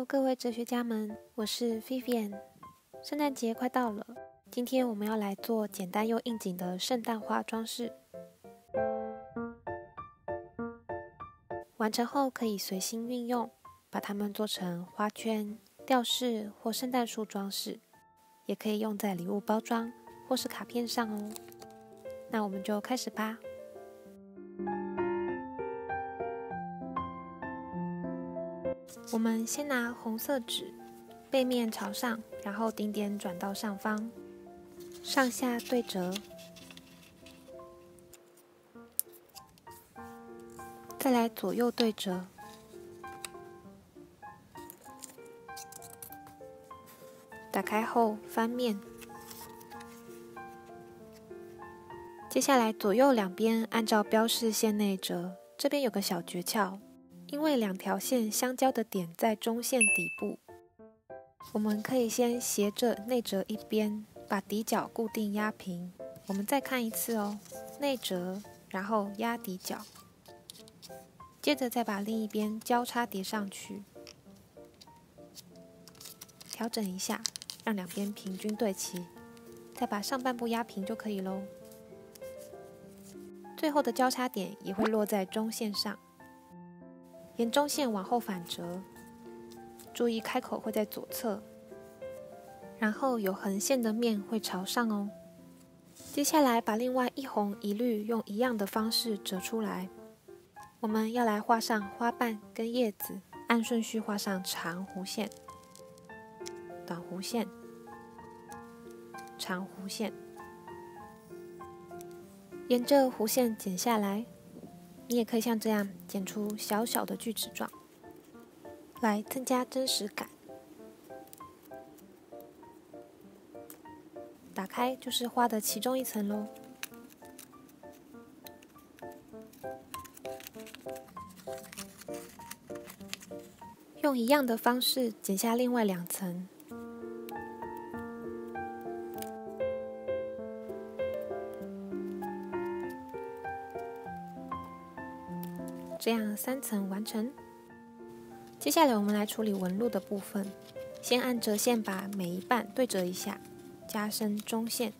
各位哲学家们，我是 Vivian。圣诞节快到了，今天我们要来做简单又应景的圣诞花装饰。完成后可以随心运用，把它们做成花圈、吊饰或圣诞树装饰，也可以用在礼物包装或是卡片上哦。那我们就开始吧。我们先拿红色纸，背面朝上，然后顶点转到上方，上下对折，再来左右对折，打开后翻面，接下来左右两边按照标示线内折。这边有个小诀窍，因为两条线相交的点在中线底部，我们可以先斜着内折一边，把底角固定压平。我们再看一次哦，内折，然后压底角，接着再把另一边交叉叠上去，调整一下，让两边平均对齐，再把上半部压平就可以咯。最后的交叉点也会落在中线上，沿中线往后反折，注意开口会在左侧，然后有横线的面会朝上哦。接下来把另外一红一绿用一样的方式折出来。我们要来画上花瓣跟叶子，按顺序画上长弧线、短弧线、长弧线，沿着弧线剪下来。你也可以像这样剪出小小的锯齿状，来增加真实感。打开就是花的其中一层咯。用一样的方式剪下另外两层，这样3层完成。接下来我们来处理纹路的部分，先按折线把每一半对折一下，加深中线。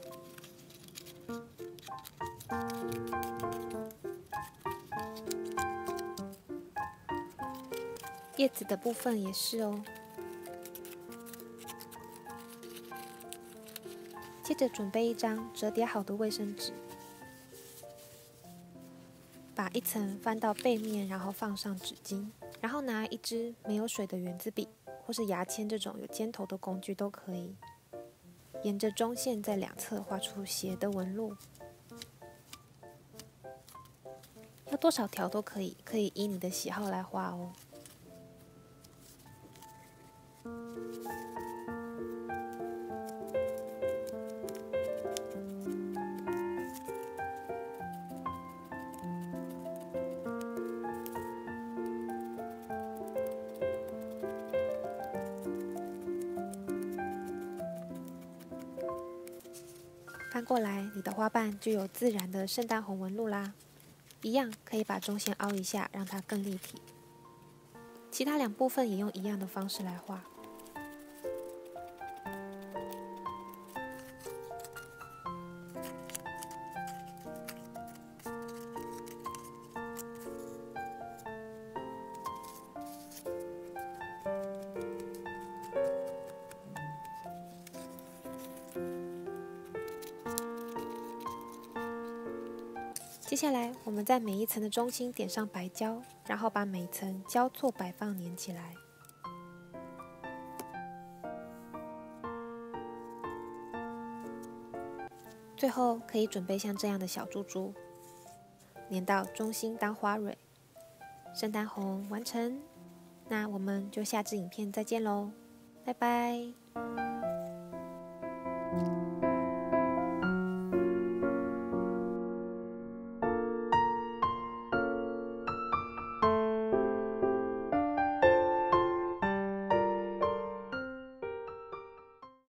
叶子的部分也是哦。接着准备一张折叠好的卫生纸，把一层翻到背面，然后放上纸巾，然后拿一支没有水的圆珠笔或是牙签这种有尖头的工具都可以，沿着中线在两侧画出斜的纹路。要多少条都可以，可以依你的喜好来画哦。翻过来，你的花瓣就有自然的圣诞红纹路啦。一样可以把中线凹一下，让它更立体。其他两部分也用一样的方式来画。接下来，我们在每一层的中心点上白胶，然后把每一层交错摆放粘起来。最后可以准备像这样的小珠珠，粘到中心当花蕊。圣诞红完成，那我们就下支影片再见喽，拜拜。